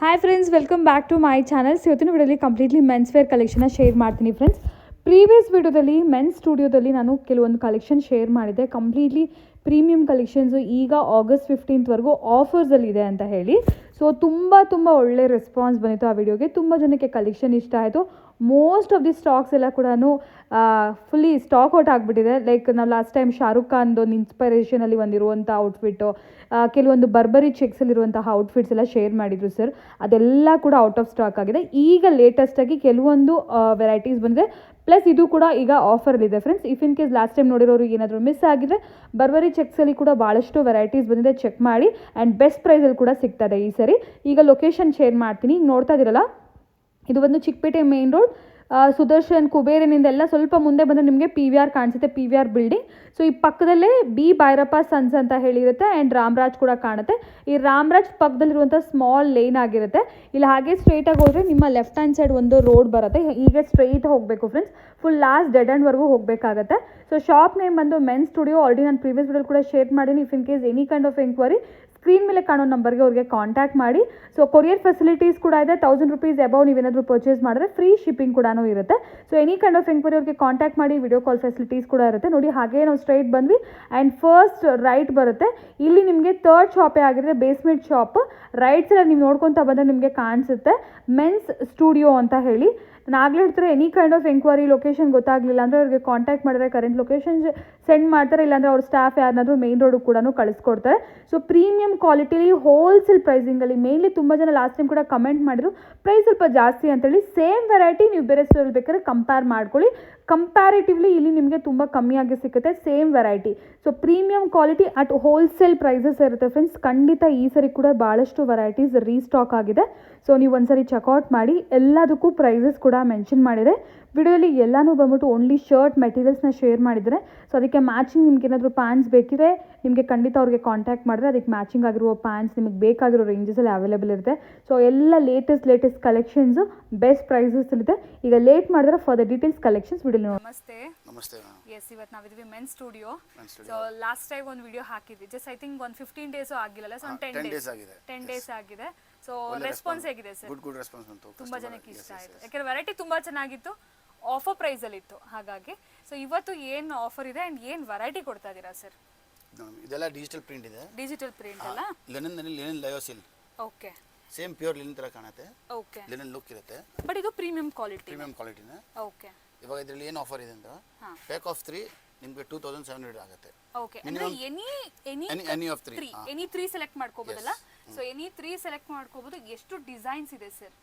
Hi friends, welcome back to my channels. ಇವತ್ತಿನ ವಿಡಿಯೋದಲ್ಲಿ completely men's wear ಕಲೆಕ್ಷನ್ನ share ಮಾಡ್ತೀನಿ ಫ್ರೆಂಡ್ಸ್. ಪ್ರೀವಿಯಸ್ ವಿಡಿಯೋದಲ್ಲಿ ಮೆನ್ಸ್ ಸ್ಟುಡಿಯೋದಲ್ಲಿ ನಾನು ಕೆಲವೊಂದು ಕಲೆಕ್ಷನ್ ಶೇರ್ ಮಾಡಿದ್ದೆ, ಕಂಪ್ಲೀಟ್ಲಿ ಪ್ರೀಮಿಯಂ ಕಲೆಕ್ಷನ್ಸು. ಈಗ August 15th ಆಫರ್ಸಲ್ಲಿದೆ ಅಂತ ಹೇಳಿ. ಸೊ ತುಂಬ ಒಳ್ಳೆ ರೆಸ್ಪಾನ್ಸ್ ಬಂದಿತ್ತು ಆ ವಿಡಿಯೋಗೆ. ತುಂಬ ಜನಕ್ಕೆ ಕಲೆಕ್ಷನ್ ಇಷ್ಟ ಆಯಿತು. ಮೋಸ್ಟ್ ಆಫ್ ದಿ ಸ್ಟಾಕ್ಸ್ ಎಲ್ಲ ಕೂಡ ಫುಲ್ಲಿ ಸ್ಟಾಕ್ ಔಟ್ ಆಗಿಬಿಟ್ಟಿದೆ. ಲೈಕ್ ನಾವು ಲಾಸ್ಟ್ ಟೈಮ್ ಶಾರುಖ್ ಖಾನ್ದು ಒಂದು ಇನ್ಸ್ಪಿರೇಷನಲ್ಲಿ ಒಂದಿರುವಂಥ ಔಟ್ಫಿಟ್ಟು, ಕೆಲವೊಂದು ಬರ್ಬರಿ ಚೆಕ್ಸಲ್ಲಿರುವಂತಹ ಔಟ್ಫಿಟ್ಸ್ ಎಲ್ಲ ಶೇರ್ ಮಾಡಿದರು ಸರ್. ಅದೆಲ್ಲ ಕೂಡ ಔಟ್ ಆಫ್ ಸ್ಟಾಕ್ ಆಗಿದೆ. ಈಗ ಲೇಟೆಸ್ಟಾಗಿ ಕೆಲವೊಂದು ವೆರೈಟೀಸ್ ಬಂದಿದೆ. ಪ್ಲಸ್ ಇದು ಕೂಡ ಈಗ ಆಫರಲ್ಲಿದೆ friends. If in case last time ನೋಡಿರೋರು ಏನಾದರೂ ಮಿಸ್ ಆಗಿದ್ರೆ, ಬರ್ಬರಿ ಚೆಕ್ಸಲ್ಲಿ ಕೂಡ ಭಾಳಷ್ಟು ವೆರೈಟೀಸ್ ಬಂದಿದೆ, ಚೆಕ್ ಮಾಡಿ. ಆ್ಯಂಡ್ ಬೆಸ್ಟ್ ಪ್ರೈಸಲ್ಲಿ ಕೂಡ ಸಿಗ್ತದೆ ಈ ಸರಿ. ಈಗ ಲೊಕೇಶನ್ ಶೇರ್ ಮಾಡ್ತೀನಿ. ಈಗ ನೋಡ್ತಾ ಇದ್ದೀರಲ್ಲ, ಇದು ಒಂದು ಚಿಕ್ಕಪೇಟೆ ಮೇನ್ ರೋಡ್, ಸುದರ್ಶನ್ ಕುಬೇರನಿಂದ ಎಲ್ಲ ಸ್ವಲ್ಪ ಮುಂದೆ ಬಂದರೆ ನಿಮಗೆ PVR ಕಾಣಿಸುತ್ತೆ, PVR ಬಿಲ್ಡಿಂಗ್. ಸೊ ಈ ಪಕ್ಕದಲ್ಲೇ ಬಿ ಭೈರಪ್ಪ ಸನ್ಸ್ ಅಂತ ಹೇಳಿರುತ್ತೆ. ಆ್ಯಂಡ್ ರಾಮರಾಜ್ ಕೂಡ ಕಾಣುತ್ತೆ. ಈ ರಾಮರಾಜ್ ಪಕ್ಕದಲ್ಲಿರುವಂಥ ಸ್ಮಾಲ್ ಲೇನ್ ಆಗಿರುತ್ತೆ. ಇಲ್ಲಿ ಹಾಗೆ ಸ್ಟ್ರೈಟಾಗಿ ಹೋದರೆ ನಿಮ್ಮ ಲೆಫ್ಟ್ ಹ್ಯಾಂಡ್ ಸೈಡ್ ಒಂದು ರೋಡ್ ಬರುತ್ತೆ. ಹೀಗೆ ಸ್ಟ್ರೈಟ್ ಹೋಗಬೇಕು ಫ್ರೆಂಡ್ಸ್, ಫುಲ್ ಲಾಸ್ಟ್ ಡೆಡ್ ಎಂಡ್ವರೆಗೂ ಹೋಗಬೇಕಾಗತ್ತೆ. ಸೊ ಶಾಪ್ ನೇಮ್ ಬಂದು ಮೆನ್ಸ್ ಸ್ಟುಡಿಯೋ. ಆಲ್ರೆಡಿ ನಾನು ಪ್ರೀವಿಯಸ್ ವಿಡಿಯೋ ಕೂಡ ಶೇರ್ ಮಾಡೀನಿ. If in case any kind of enquiry, screen ಮೇಲೆ ಕಾಣೋ ನಂಬರ್ಗೆ ಅವ್ರಿಗೆ ಕಾಂಟ್ಯಾಕ್ಟ್ ಮಾಡಿ. ಸೊ ಕೊರಿಯರ್ ಫೆಸಿಲಿಟೀಸ್ ಕೂಡ ಇದೆ. 1000 rupees ಅಬೌವ್ ನೀವೇನಾದರೂ ಪರ್ಚೇಸ್ ಮಾಡಿದ್ರೆ ಫ್ರೀ ಶಿಪ್ಪಿಂಗ್ ಕೂಡ ಇರುತ್ತೆ. So any kind of enquiry ಅವ್ರಿಗೆ ಕಾಂಟ್ಯಾಕ್ಟ್ ಮಾಡಿ. ವಿಡಿಯೋ ಕಾಲ್ ಫೆಸಿಲಿಟೀಸ್ ಕೂಡ ಇರುತ್ತೆ. ನೋಡಿ, ಹಾಗೆ ನಾವು ಸ್ಟ್ರೈಟ್ ಬಂದ್ವಿ ಆ್ಯಂಡ್ ಫಸ್ಟ್ ರೈಟ್ ಬರುತ್ತೆ. ಇಲ್ಲಿ ನಿಮಗೆ ಥರ್ಡ್ ಶಾಪೇ ಆಗಿರುತ್ತೆ, ಬೇಸ್ಮೆಂಟ್ ಶಾಪ್. ರೈಟ್ ಸೈಡ್ ನೀವು ನೋಡ್ಕೊತಾ ಬಂದರೆ ನಿಮಗೆ ಕಾಣಿಸುತ್ತೆ ಮೆನ್ಸ್ ಸ್ಟುಡಿಯೋ ಅಂತ ಹೇಳಿ. ನಾನು ಆಗಲೇ ಹೇಳ್ತಾರೆ, any kind of enquiry, location ಗೊತ್ತಾಗಲಿಲ್ಲ ಅಂದರೆ ಅವ್ರಿಗೆ ಕಾಂಟ್ಯಾಕ್ಟ್ ಮಾಡಿದ್ರೆ ಕರೆಂಟ್ ಲೊಕೇಶನ್ ಸೆಂಡ್ ಮಾಡ್ತಾರೆ. ಇಲ್ಲಾಂದರೆ ಅವ್ರ ಸ್ಟಾಫ್ ಯಾರನ್ನಾದರೂ ಮೇನ್ ರೋಡಿಗೆ ಕೂಡ ಕಳಿಸ್ಕೊಡ್ತಾರೆ. ಸೊ ಪ್ರೀಮಿಯಂ ಕ್ವಾಲಿಟಿಲಿ ಹೋಲ್ಸೇಲ್ ಪ್ರೈಸಿಂಗಲ್ಲಿ ಮೇನ್ಲಿ ತುಂಬ ಜನ ಲಾಸ್ಟ್ ಟೈಮ್ ಕೂಡ ಕಮೆಂಟ್ ಮಾಡಿದ್ರು ಪ್ರೈಸ್ ಸ್ವಲ್ಪ ಜಾಸ್ತಿ ಅಂತೇಳಿ. ಸೇಮ್ ವೆರೈಟಿ ನೀವು ಬೇರೆ ಸ್ಟೋರಲ್ಲಿ ಬೇಕಾದ್ರೆ ಕಂಪೇರ್ ಮಾಡ್ಕೊಳ್ಳಿ. ಕಂಪ್ಯಾರಿಟಿವ್ಲಿ ಇಲ್ಲಿ ನಿಮಗೆ ತುಂಬ ಕಮ್ಮಿಯಾಗಿ ಸಿಗುತ್ತೆ same variety. So premium quality at wholesale prices ಇರುತ್ತೆ ಫ್ರೆಂಡ್ಸ್. ಖಂಡಿತ ಈ ಸರಿ ಕೂಡ ಭಾಳಷ್ಟು ವೆರೈಟೀಸ್ ರೀಸ್ಟಾಕ್ ಆಗಿದೆ. ಸೊ ನೀವು ಒಂದ್ಸರಿ ಚೆಕ್ಔಟ್ ಮಾಡಿ. ಎಲ್ಲದಕ್ಕೂ ಪ್ರೈಸಸ್ ಕೂಡ ಮೆನ್ಷನ್ ಮಾಡಿದೆ ವಿಡಿಯೋಲಿ. ಎಲ್ಲನೂ ಬಂದ್ಬಿಟ್ಟು ಓನ್ಲಿ ಶರ್ಟ್ ಮೆಟೀರಿಯಲ್ಸ್ನ ಶೇರ್ ಮಾಡಿದರೆ. ಸೊ ಅದಕ್ಕೆ ಮ್ಯಾಚಿಂಗ್ ನಿಮ್ಗೆ ಏನಾದರೂ ಪ್ಯಾಂಟ್ಸ್ ಬೇಕಿದ್ರೆ ನಿಮಗೆ ಖಂಡಿತ ಅವ್ರಿಗೆ ಕಾಂಟ್ಯಾಕ್ಟ್ ಮಾಡಿದ್ರೆ ಅದಕ್ಕೆ ಮ್ಯಾಚಿಂಗ್ ಆಗಿರುವ ಪ್ಯಾಂಟ್ಸ್ ನಿಮಗೆ ಬೇಕಾಗಿರೋ ರೇಂಜಸಲ್ಲಿ ಅವೈಲೇಬಲ್ ಇರುತ್ತೆ. ಸೊ ಎಲ್ಲ ಲೇಟೆಸ್ಟ್ ಕಲೆಕ್ಷನ್ಸು ಬೆಸ್ಟ್ ಪ್ರೈಸಸ್ ಇರುತ್ತೆ. ಈಗ ಲೇಟ್ ಮಾಡಿದ್ರೆ for the details collections video. ನಮಸ್ತೆ. ಎಸ್, ಇವತ್ತು ನಾವಿದ್ವಿ men studio. So last time ಒಂದು ವಿಡಿಯೋ ಹಾಕಿದ್ವಿ. ಜಸ್ಟ್ ಐ ಥಿಂಕ್ ಒಂದು 15 days ಆಗಿಲ್ಲ, ಸೊ 10 days ಆಗಿದೆ. ಸೊ ರೆಸ್ಪಾನ್ಸ್ ಹೇಗಿದೆ ಸರ್? ಗುಡ್ ರೆಸ್ಪಾನ್ಸ್ ಬಂತು. ತುಂಬಾ ಜನಕ್ಕೆ ಇಷ್ಟ ಆಯಿತು, ಯಾಕಂದ್ರೆ ವೆರೈಟಿ ತುಂಬಾ ಚೆನ್ನಾಗಿತ್ತು, ಆಫರ್ ಪ್ರೈಸ್ ಅಲ್ಲಿ ಇತ್ತು. ಹಾಗಾಗಿ ಸೊ ಇವತ್ತು ಏನು ಆಫರ್ ಇದೆ ಅಂಡ್ ಏನು ವೆರೈಟಿ ಕೊಡ್ತಾ ಇದ್ದೀರಾ ಸರ್? ಇದೆಲ್ಲ ಡಿಜಿಟಲ್ ಪ್ರಿಂಟ್ ಇದೆ. ಡಿಜಿಟಲ್ ಪ್ರಿಂಟ್ ಅಲ್ಲ? Linen lyocell. Okay. Same pure linen ತರ ಕಾಣುತ್ತೆ. ಓಕೆ. ಲಿನನ್ ಲುಕ್ ಇರುತ್ತೆ. ಬಟ್ ಇದು ಪ್ರೀಮಿಯಂ ಕ್ವಾಲಿಟಿನ? ಓಕೆ. ಇವಾಗ ಇದರಲ್ಲಿ ಏನು ಆಫರ್ ಇದೆ ಅಂತ, ಪ್ಯಾಕ್ ಆಫ್ 3 ನಿಮಗೆ 2700 ಆಗುತ್ತೆ. ಓಕೆ. ಅಂದ್ರೆ ಎನಿ ಆಫ್ 3 ಎನಿ 3 ಸೆಲೆಕ್ಟ್ ಮಾಡ್ಕೋಬಹುದಲ್ಲ? ಸೊ ಎನಿ 3 ಸೆಲೆಕ್ಟ್ ಮಾಡ್ಕೋಬಹುದು. ಎಷ್ಟು ಡಿಸೈನ್ಸ್ ಇದೆ ಸರ್?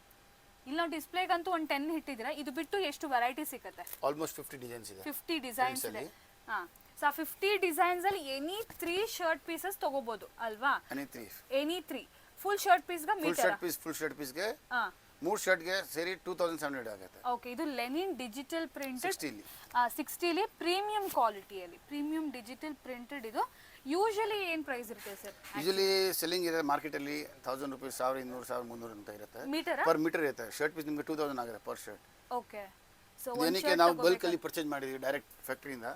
ಇಲ್ಲಿ ನಾವು ಡಿಸ್ಪ್ಲೇಗಂತೂ ಒಂದು 10 ಇಟ್ಟಿದ್ದೀರಾ. ಇದು ಬಿಟ್ಟು ಎಷ್ಟು ವೆರೈಟಿ ಸಿಗುತ್ತೆ? ಆಲ್ಮೋಸ್ಟ್ 50 ಡಿಸೈನ್ಸ್ ಇದೆ. 50 ಡಿಸೈನ್ಸ್ ಇದೆ. ಹಾ. ಸೊ 50 ಡಿಸೈನ್ಸ್ ಅಲ್ಲಿ ಎನಿ 3 ಶರ್ಟ್ ಪೀಸಸ್ ತಗೋಬಹುದು ಅಲ್ವಾ? ಎನಿ 3 ಫುಲ್ ಶರ್ಟ್ ಪೀಸ್ ಗೆ ಮೀಟರ್? ಫುಲ್ ಶರ್ಟ್ ಪೀಸ್ ಗೆ 3 ಶರ್ಟ್ ಗೆ ಸೇರಿ 2700 ಆಗುತ್ತೆ. ಓಕೆ. ಇದು ಲೆನಿನ್ ಡಿಜಿಟಲ್ ಪ್ರಿಂಟೆಡ್ 60 ಲಿ ಪ್ರೀಮಿಯಂ ಕ್ವಾಲಿಟಿಯಲ್ಲಿ, ಪ್ರೀಮಿಯಂ ಡಿಜಿಟಲ್ ಪ್ರಿಂಟೆಡ್. ಇದು ಯೂಶುವಲಿ ಏನು ಪ್ರೈಸ್ ಇರುತ್ತೆ ಸರ್? ಯೂಶುವಲಿ ಸೆಲ್ಲಿಂಗ್ ಇದೆ ಮಾರ್ಕೆಟ್ ಅಲ್ಲಿ 1000 rupees, 1200, 1300 ಅಂತ ಇರುತ್ತೆ. ಮೀಟರ್ ಪರ್ ಮೀಟರ್ ಇರುತ್ತೆ. ಶರ್ಟ್ ಪೀಸ್ ನಿಮಗೆ 2000 ಆಗುತ್ತೆ ಪರ್ ಶರ್ಟ್. ಓಕೆ. ಸೊ ಏನಕ್ಕೆ ನಾವು ಬಲ್ಕ್ ಅಲ್ಲಿ ಪರ್ಚೇಸ್ ಮಾಡಿದ್ವಿ ಡೈರೆಕ್ಟ್ ಫ್ಯಾಕ್ಟರಿಯಿಂದ,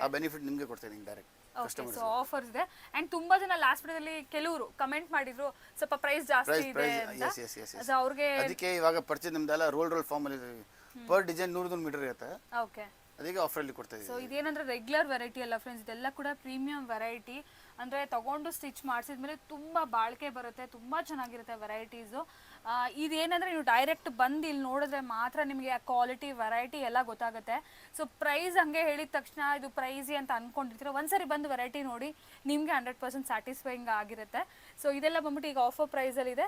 ಆ ಬೆನಿಫಿಟ್ ನಿಮಗೆ ಕೊಡ್ತೀನಿ ಡೈರೆಕ್ಟ್ ಕಸ್ಟಮರ್ಸ್. ಸೊ ಆಫರ್ಸ್ ಇದೆ. ಅಂಡ್ ತುಂಬಾ ಜನ ಲಾಸ್ಟ್ ವಿಡಿಯೋದಲ್ಲಿ ಕೆಲವರು ಕಮೆಂಟ್ ಮಾಡಿದ್ರು ಸ್ವಲ್ಪ ಪ್ರೈಸ್ ಜಾಸ್ತಿ ಇದೆ ಅಂತ. ಸೊ ಅವ್ರಿಗೆ ಅದಕ್ಕೆ ಇವಾಗ ಪರ್ಚೇಸ್ ನಮ್ದೆಲ್ಲ ರೋಲ್ ಫಾರ್ಮ್ ಅಲ್ಲಿ ಪರ್ ಡಿಸೈನ್ 100 ಮೀಟರ್ ಇರುತ್ತೆ. ಓಕೆ. ಅದಕ್ಕೆ ಆಫರ್ ಅಲ್ಲಿ ಕೊಡ್ತಾ ಇದೀವಿ. ಸೊ ಇದೇನಂದ್ರೆ ರೆಗ್ಯುಲರ್ ವೆರೈಟಿ ಅಲ್ಲ ಫ್ರೆಂಡ್ಸ್, ಇದೆಲ್ಲ ಕೂಡ ಪ್ರೀಮಿಯಂ ವೆರೈಟಿ. ಅಂದ್ರೆ ತಗೊಂಡು ಸ್ಟಿಚ್ ಮಾಡಿಸಿದ್ಮೇಲೆ ತುಂಬಾ ಬಾಳಿಕೆ ಬರುತ್ತೆ, ತುಂಬಾ ಚೆನ್ನಾಗಿರುತ್ತೆ ವೆರೈಟೀಸು. ಇದೇನಂದ್ರೆ ನೀವು ಡೈರೆಕ್ಟ್ ಬಂದು ಇಲ್ಲಿ ನೋಡಿದ್ರೆ ಮಾತ್ರ ನಿಮಗೆ ಆ ಕ್ವಾಲಿಟಿ ವೆರೈಟಿ ಎಲ್ಲ ಗೊತ್ತಾಗುತ್ತೆ. ಸೊ ಪ್ರೈಸ್ ಹಂಗೆ ಹೇಳಿದ ತಕ್ಷಣ ಇದು ಪ್ರೈಸಿ ಅಂತ ಅನ್ಕೊಂಡಿರ್ತೀರ, ಒಂದ್ಸರಿ ಬಂದು ವೆರೈಟಿ ನೋಡಿ ನಿಮ್ಗೆ 100% ಸ್ಯಾಟಿಸ್ಫೈಯಿಂಗ್ ಆಗಿರುತ್ತೆ. ಸೊ ಇದೆಲ್ಲ ಬಂದ್ಬಿಟ್ಟು ಈಗ ಆಫರ್ ಪ್ರೈಸ್ ಅಲ್ಲಿ ಇದೆ.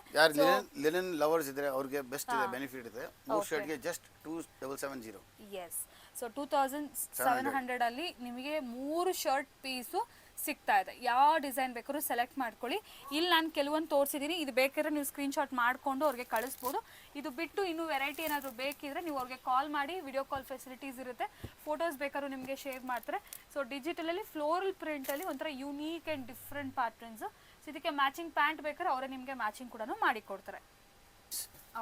ಲಿನನ್ ಲವರ್ಸ್ ಇದ್ರೆ ಅವ್ರಿಗೆ ಬೆಸ್ಟ್ ಇದೆ, ಬೆನಿಫಿಟ್ ಇದೆ. 3 ಶರ್ಟ್ ಗೆ ಜಸ್ಟ್ 2770. ಎಸ್. ಸೊ 2700 ಅಲ್ಲಿ ನಿಮಗೆ 3 ಶರ್ಟ್ ಪೀಸು ಸಿಗ್ತಾ ಇದೆ. ಯಾವ ಡಿಸೈನ್ ಬೇಕಾದ್ರೂ ಸೆಲೆಕ್ಟ್ ಮಾಡ್ಕೊಳ್ಳಿ. ಇಲ್ಲಿ ನಾನು ಕೆಲವೊಂದು ತೋರಿಸಿದ್ದೀನಿ. ಇದು ಬೇಕಾದ್ರೆ ನೀವು ಸ್ಕ್ರೀನ್ಶಾಟ್ ಮಾಡಿಕೊಂಡು ಅವ್ರಿಗೆ ಕಳಿಸ್ಬೋದು. ಇದು ಬಿಟ್ಟು ಇನ್ನೂ ವೆರೈಟಿ ಏನಾದರೂ ಬೇಕಿದ್ರೆ ನೀವು ಅವ್ರಿಗೆ ಕಾಲ್ ಮಾಡಿ, ವಿಡಿಯೋ ಕಾಲ್ ಫೆಸಿಲಿಟೀಸ್ ಇರುತ್ತೆ. ಫೋಟೋಸ್ ಬೇಕಾದ್ರೂ ನಿಮಗೆ ಶೇರ್ ಮಾಡ್ತಾರೆ. ಸೊ ಡಿಜಿಟಲಲ್ಲಿ ಫ್ಲೋರಲ್ ಪ್ರಿಂಟಲ್ಲಿ ಒಂಥರ unique and different patterns. So ಇದಕ್ಕೆ ಮ್ಯಾಚಿಂಗ್ ಪ್ಯಾಂಟ್ ಬೇಕಾದ್ರೆ ಅವರೇ ನಿಮಗೆ ಮ್ಯಾಚಿಂಗ್ ಕೂಡ ಮಾಡಿಕೊಡ್ತಾರೆ.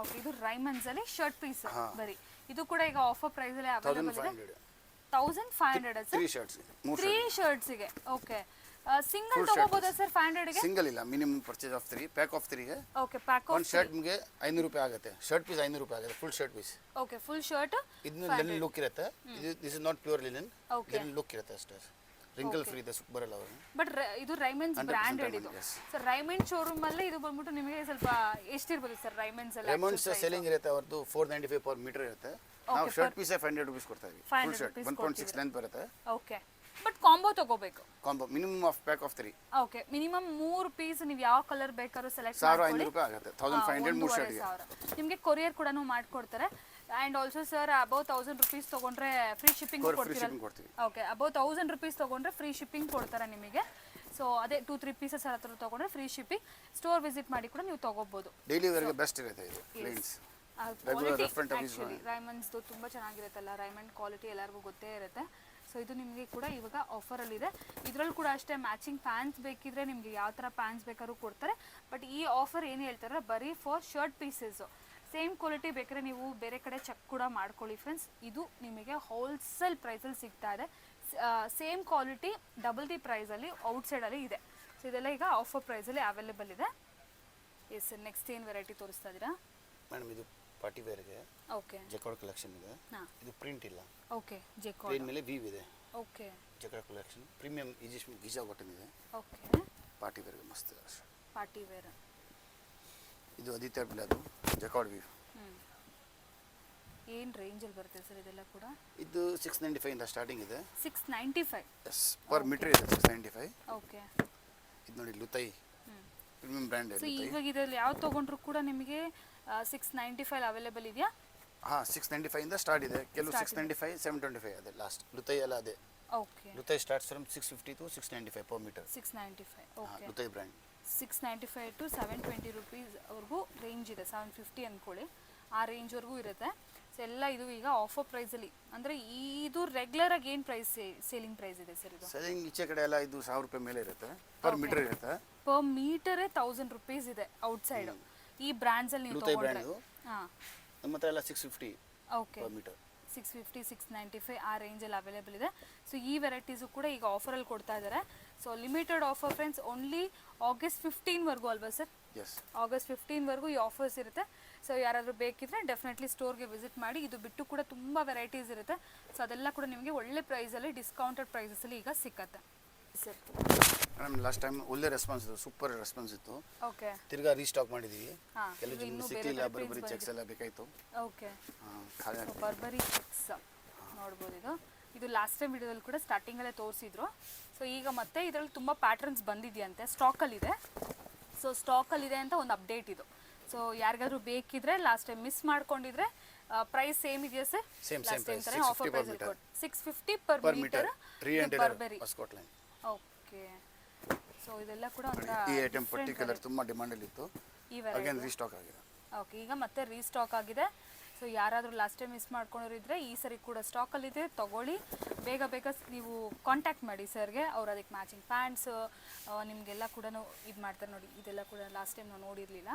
ಓಕೆ. ಇದು ರೈಮನ್ಸಲ್ಲಿ ಶರ್ಟ್ ಪೀಸ್ ಬರೀ. ಇದು ಕೂಡ ಈಗ ಆಫರ್ ಪ್ರೈಸಲ್ಲಿ ಅವೈಲೇಬಲ್ ಇದೆ. 1500 3 ಶರ್ಟ್ಸ್ಗೆ. ಓಕೆ. ಸಿಂಗಲ್ ತಗೋಬೋದಾ ಸರ್ 500ಗೆ? ಸಿಂಗಲ್ ಇಲ್ಲ, minimum purchase of 3, pack of 3ಗೆ ಓಕೆ, ಪ್ಯಾಕ್ ಒಂದು ಶರ್ಟ್ ನಿಮಗೆ 500 ರೂಪಾಯಿ ಆಗುತ್ತೆ. ಶರ್ಟ್ ಪೀಸ್ 500 ರೂಪಾಯಿ ಆಗುತ್ತೆ, full shirt piece. Okay, full shirt ಇದನ್ನ ಲಿನನ್ ಲುಕ್ ಇರುತ್ತೆ. This is not pure linen, linen look ಇರುತ್ತೆ ಅಷ್ಟೇ. ರಿಂಗಲ್ ಫ್ರೀ ಇದೆ, ಬರಲ್ಲ ಅವರು. ಬಟ್ ಇದು ರೈಮನ್ಸ್ ಬ್ರ್ಯಾಂಡೆಡ್ ಇದು. ಸರ್ ರೈಮಂಡ್ ಶೋರೂಮ್ ಅಲ್ಲಿ ಇದು ಬಂದ್ಬಿಟ್ಟು ನಿಮಗೆ ಸ್ವಲ್ಪ ಎಷ್ಟಿರ್ಬೋದು ಸರ್ ರೈಮಂಡ್ಸ್ ಎಲ್ಲ? ರೆಮಂಡ್ಸ್ ಸೆಲ್ಲಿಂಗ್ ಇರುತ್ತೆ ಅವ್ರದ್ದು 495 ಪರ್ ಮೀಟರ್ ಇರುತ್ತೆ. ನಾವು ಶರ್ಟ್ ಪೀಸ್ 500 ರೂಪೀಸ್ ಕೊಡ್ತಾ ಇದೀವಿ. ಫುಲ್ ಶರ್ಟ್ 1.6 ಲೆಂತ್ ಬರುತ್ತೆ. ಓಕೆ, ಬಟ್ ಕಾಂಬೋ ತಗೋಬೇಕು. Combo minimum of pack of 3. Okay, minimum 3 piece ನೀವು ಯಾವ ಕಲರ್ ಬೇಕಾದ್ರೂ ಸೆಲೆಕ್ಟ್ 1500 ರೂಪಾಯಿ ಆಗುತ್ತೆ. 1500 3 ಶರ್ಟ್ಗೆ. ನಿಮಗೆ ಕೊರಿಯರ್ ಕೂಡ ಮಾಡ್ಕೊಡ್ತಾರೆ. And also sir above 1000 rupees ತೊಗೊಂಡ್ರೆ ಫ್ರೀ ಶಿಪ್ಪಿಂಗ್ ಕೊಡ್ತೀವಿ. ಓಕೆ, ಅಬೌವ್ 1000 ರೂಪೀಸ್ ತೊಗೊಂಡ್ರೆ ಫ್ರೀ ಶಿಪ್ಪಿಂಗ್ ಕೊಡ್ತಾರೆ ನಿಮಗೆ. ಸೊ ಅದೇ 2-3 ಪೀಸಸ್ ಹತ್ರ ತೊಗೊಂಡ್ರೆ ಫ್ರೀ ಶಿಪ್ಪಿಂಗ್. ಸ್ಟೋರ್ ವಿಸಿಟ್ ಮಾಡಿ ಕೂಡ ನೀವು ತೊಗೋಬೋದು. ಡೈಲಿ ವೇರ್ಗೆ ಬೆಸ್ಟ್ ಇರುತ್ತೆ ಇದು ಪ್ಲೇನ್ಸ್. ರೈಮಂಡ್ಸ್ದು ತುಂಬ ಚೆನ್ನಾಗಿರುತ್ತಲ್ಲ, ರೈಮಂಡ್ ಕ್ವಾಲಿಟಿ ಎಲ್ಲರಿಗೂ ಗೊತ್ತೇ ಇರುತ್ತೆ. ಸೊ ಇದು ನಿಮಗೆ ಕೂಡ ಇವಾಗ ಆಫರಲ್ಲಿದೆ. ಇದರಲ್ಲಿ ಕೂಡ ಅಷ್ಟೇ ಮ್ಯಾಚಿಂಗ್ ಪ್ಯಾಂಟ್ಸ್ ಬೇಕಿದ್ರೆ ನಿಮಗೆ ಯಾವ ಥರ ಪ್ಯಾಂಟ್ಸ್ ಬೇಕಾದ್ರೂ ಕೊಡ್ತಾರೆ. ಬಟ್ ಈ ಆಫರ್ ಏನು ಹೇಳ್ತಾರೆ, ಬರೀ for shirt pieces. Same quality ಬೇಕಾದ್ರೆ ನೀವು ಬೇರೆ ಕಡೆ ಚೆಕ್ ಕೂಡ ಮಾಡ್ಕೊಳ್ಳಿ ಫ್ರೆಂಡ್ಸ್. ಇದು ನಿಮಗೆ ಹೋಲ್ಸೇಲ್ ಪ್ರೈಸಲ್ಲಿ ಸಿಗ್ತಾ ಇದೆ. ಸೇಮ್ ಕ್ವಾಲಿಟಿ ಡಬಲ್ ದಿ ಪ್ರೈಸಲ್ಲಿ ಔಟ್ಸೈಡಲ್ಲಿ ಇದೆ. ಸೊ ಇದೆಲ್ಲ ಈಗ ಆಫರ್ ಪ್ರೈಸಲ್ಲಿ ಅವೈಲೇಬಲ್ ಇದೆ. ಎಸ್ ಸರ್, ನೆಕ್ಸ್ಟ್ ಏನು ವೆರೈಟಿ ತೋರಿಸ್ತಾ ಇದ್ದೀರಾ ಮೇಡಮ್? ಇದು ಪಾರ್ಟಿ ವೇರ್ಗೆ ಓಕೆ ಜಕಾರ್ಡ್ ಕಲೆಕ್ಷನ್ ಇದೆ. ಇದು ಪ್ರಿಂಟ್ ಇಲ್ಲ. ಓಕೆ, ಜಕಾರ್ಡ್ ಪ್ಲೇನ್ ಮೇಲೆ ವೀವ್ ಇದೆ. Okay, jacquard collection premium Giza cotton ಇದೆ. ಓಕೆ, ಪಾರ್ಟಿ ವೇರ್ಗೆ ಮಸ್ತ್ ಪಾರ್ಟಿ ವೇರ್. ಇದು ಆದಿತ್ಯ ಬಿಲಾದು ಜಕಾರ್ಡ್ ವೀವ್. ಏನು ರೇಂಜಲ್ಲಿ ಬರುತ್ತೆ ಸರ್ ಇದೆಲ್ಲ ಕೂಡ? ಇದು 695 ಇಂದ ಸ್ಟಾರ್ಟಿಂಗ್ ಇದೆ. 695? ಎಸ್, ಪರ್ ಮೀಟರ್ ಇದೆ 695. ಓಕೆ, ಇದು ನೋಡಿ ಲುತೈ ಪ್ರೀಮಿಯಂ ಬ್ರ್ಯಾಂಡ್. ಸೊ ಇವಾಗ ಇದರಲ್ಲಿ ಯಾವ್ದು ತೊಗೊಂಡ್ರು ಕೂಡ ನಿಮಗೆ 695 ಅವೈಲೇಬಲ್ ಇದೆಯಾ? ಹಾಂ, 695 ಇಂದ ಸ್ಟಾರ್ಟ್ ಇದೆ. ಕೆಲವು 695, 725 ಅದೇ ಲಾಸ್ಟ್. ಲುತೈ ಎಲ್ಲ ಅದೇ. Okay, Luthai starts from 650 to 695 per metre. 695. Okay, Luthai brand. 695 to 720 rupees ಅವ್ರಿಗೂ ರೇಂಜ್ ಇದೆ. 750 ಅಂದ್ಕೊಳ್ಳಿ, ಆ ರೇಂಜ್ವರೆಗೂ ಇರುತ್ತೆ. ಸೊ ಎಲ್ಲ ಇದು ಈಗ ಆಫರ್ ಪ್ರೈಸಲ್ಲಿ. ಅಂದರೆ ಇದು ರೆಗ್ಯುಲರ್ ಆಗಿ ಏನು ಪ್ರೈಸ್ ಸೇಲಿಂಗ್ ಪ್ರೈಸ್ ಇದೆ ಸರ್ ಇದು? ಸೆಲ್ಲಿಂಗ್ ಈಚೆ ಕಡೆ ಎಲ್ಲ ಇದು 1000 ರೂಪಾಯಿ ಮೇಲೆ ಇರುತ್ತೆ, ಪರ್ ಮೀಟರ್ ಇರುತ್ತೆ. ಪರ್ ಮೀಟರೇ 1000 ರೂಪೀಸ್ ಇದೆ ಔಟ್ಸೈಡ್ ಈ ಬ್ರ್ಯಾಂಡ್ಸಲ್ಲಿ ನೀವು ತೊಗೊಂಡ್ರೆ. ಹಾಂ, ನಮ್ಮ ಹತ್ರ ಎಲ್ಲ 650 ಓಕೆ, ಪರ್ ಮೀಟರ್. 650, 695 ಆ ರೇಂಜಲ್ಲಿ ಅವೈಲೇಬಲ್ ಇದೆ. ಸೊ ಈ ವೆರೈಟೀಸು ಕೂಡ ಈಗ ಆಫರಲ್ಲಿ ಕೊಡ್ತಾ ಇದ್ದಾರೆ. So limited offer friends, only August 15ವರೆಗೂ ಅಲ್ವಾ ಸರ್? ಎಸ್, August 15ವರೆಗೂ ಈ ಆಫರ್ಸ್ ಇರುತ್ತೆ. ಸೊ ಯಾರಾದರೂ ಬೇಕಿದ್ರೆ ಡೆಫಿನೆಟ್ಲಿ ಸ್ಟೋರ್ಗೆ ವಿಸಿಟ್ ಮಾಡಿ. ಇದು ಬಿಟ್ಟು ಕೂಡ ತುಂಬ ವೆರೈಟೀಸ್ ಇರುತ್ತೆ. ಸೊ ಅದೆಲ್ಲ ಕೂಡ ನಿಮಗೆ ಒಳ್ಳೆ ಪ್ರೈಸಲ್ಲಿ ಡಿಸ್ಕೌಂಟೆಡ್ ಪ್ರೈಸಸಲ್ಲಿ ಈಗ ಸಿಕ್ಕತ್ತೆ ಸರ್. ಮೇಡಮ್ ಲಾಸ್ಟ್ ಟೈಮ್ ಒಳ್ಳೆ ರೆಸ್ಪಾನ್ಸ್ ಇತ್ತು, ಸೂಪರ್ ರೆಸ್ಪಾನ್ಸ್ ಇತ್ತು. ಓಕೆ, ತಿರ್ಗಾ ರೀಸ್ಟಾಕ್ ಮಾಡಿದ್ದೀವಿ. ಹಾಂ, ಕೆಲವು ಜನ ಸಿಕ್ಕಿಲ್ಲ, ಬರ್ಬರಿ ಚೆಕ್ಸ್ ಎಲ್ಲ ಬೇಕಾಯಿತು. ಓಕೆ, ಖಾಲಿ ಬರ್ಬರಿ ಚೆಕ್ಸ್ ನೋಡ್ಬೋದು. ಇದು ಲಾಸ್ಟ್ ಟೈಮ್ ವಿಡಿಯೋದಲ್ಲಿ ಕೂಡ ಸ್ಟಾರ್ಟಿಂಗಲ್ಲೇ ತೋರಿಸಿದ್ರು. ಸೊ ಈಗ ಮತ್ತೆ ಇದರಲ್ಲಿ ತುಂಬ ಪ್ಯಾಟರ್ನ್ಸ್ ಬಂದಿದೆಯಂತೆ, ಸ್ಟಾಕಲ್ಲಿದೆ. ಸೊ ಸ್ಟಾಕಲ್ಲಿದೆ ಅಂತ ಒಂದು ಅಪ್ಡೇಟ್ ಇದು. ಸೊ ಯಾರಿಗಾದ್ರೂ ಬೇಕಿದ್ರೆ ಲಾಸ್ಟ್ ಟೈಮ್ ಮಿಸ್ ಮಾಡ್ಕೊಂಡಿದ್ರೆ ಪ್ರೈಸ್ ಸೇಮ್ ಇದೆಯಾ sir? Same price, offer price 650 per metre Burberry. Okay, so ಇದೆಲ್ಲ ಕೂಡ ಈ ಐಟಮ್ ಪರ್ಟಿಕ್ಯುಲರ್ ತುಂಬಾ ಡಿಮಾಂಡ್ ಅಲ್ಲಿ ಇತ್ತು, ಅಗೇನ್ ರೀಸ್ಟಾಕ್ ಆಗಿದೆ. ಓಕೆ, ಈಗ ಮತ್ತೆ ರೀಸ್ಟಾಕ್ ಆಗಿದೆ. ಸೊ ಯಾರಾದರೂ ಲಾಸ್ಟ್ ಟೈಮ್ ಮಿಸ್ ಮಾಡ್ಕೊಂಡಿದ್ರೆ ಈ ಸರಿ ಕೂಡ ಸ್ಟಾಕಲ್ಲಿದೆ, ತಗೊಳ್ಳಿ. ಬೇಗ ಬೇಗ ನೀವು ಕಾಂಟ್ಯಾಕ್ಟ್ ಮಾಡಿ ಸರ್ಗೆ, ಅವ್ರು ಅದಕ್ಕೆ ಮ್ಯಾಚಿಂಗ್ ಪ್ಯಾಂಟ್ಸ್ ನಿಮಗೆಲ್ಲ ಕೂಡ ಇದು ಮಾಡ್ತಾರೆ ನೋಡಿ. ಇದೆಲ್ಲ ಕೂಡ ಲಾಸ್ಟ್ ಟೈಮ್ ನಾವು ನೋಡಿರಲಿಲ್ಲ.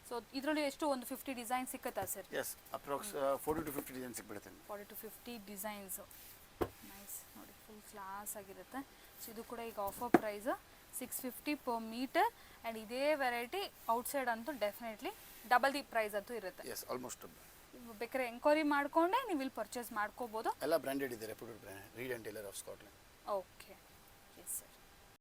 ಸೊ ಇದರಲ್ಲಿ ಎಷ್ಟು ಒಂದು 50 ಡಿಸೈನ್ ಸಿಕ್ಕತ್ತಾ sir? Yes, approx 40 to 50 design ಸಿಕ್ಬಿಡುತ್ತೆ. 40 to 50 ಡಿಸೈನ್ಸು ನೈಸ್ ನೋಡಿ, ಫುಲ್ ಕ್ಲಾಸ್ ಆಗಿರುತ್ತೆ. ಸೊ ಇದು ಕೂಡ ಈಗ offer price 650 per metre. And ಇದೇ ವೆರೈಟಿ ಔಟ್ಸೈಡ್ ಅಂತೂ ಡೆಫಿನೆಟ್ಲಿ ಡಬಲ್ ದಿ ಪ್ರೈಸ್ ಅಂತೂ ಇರುತ್ತೆ. ಎಸ್, ಆಲ್ಮೋಸ್ಟ್ ಬೇಕಾದ್ರೆ ಎಂಕ್ವೈರಿ ಮಾಡಿಕೊಂಡೆ ನೀವು ಇಲ್ಲಿ ಪರ್ಚೇಸ್ ಮಾಡ್ಕೋಬೋದು. ಎಲ್ಲ ಬ್ರ್ಯಾಂಡೆಡ್ ಇದೆ, reputed brand, Reid and Taylor of Scotland. Okay,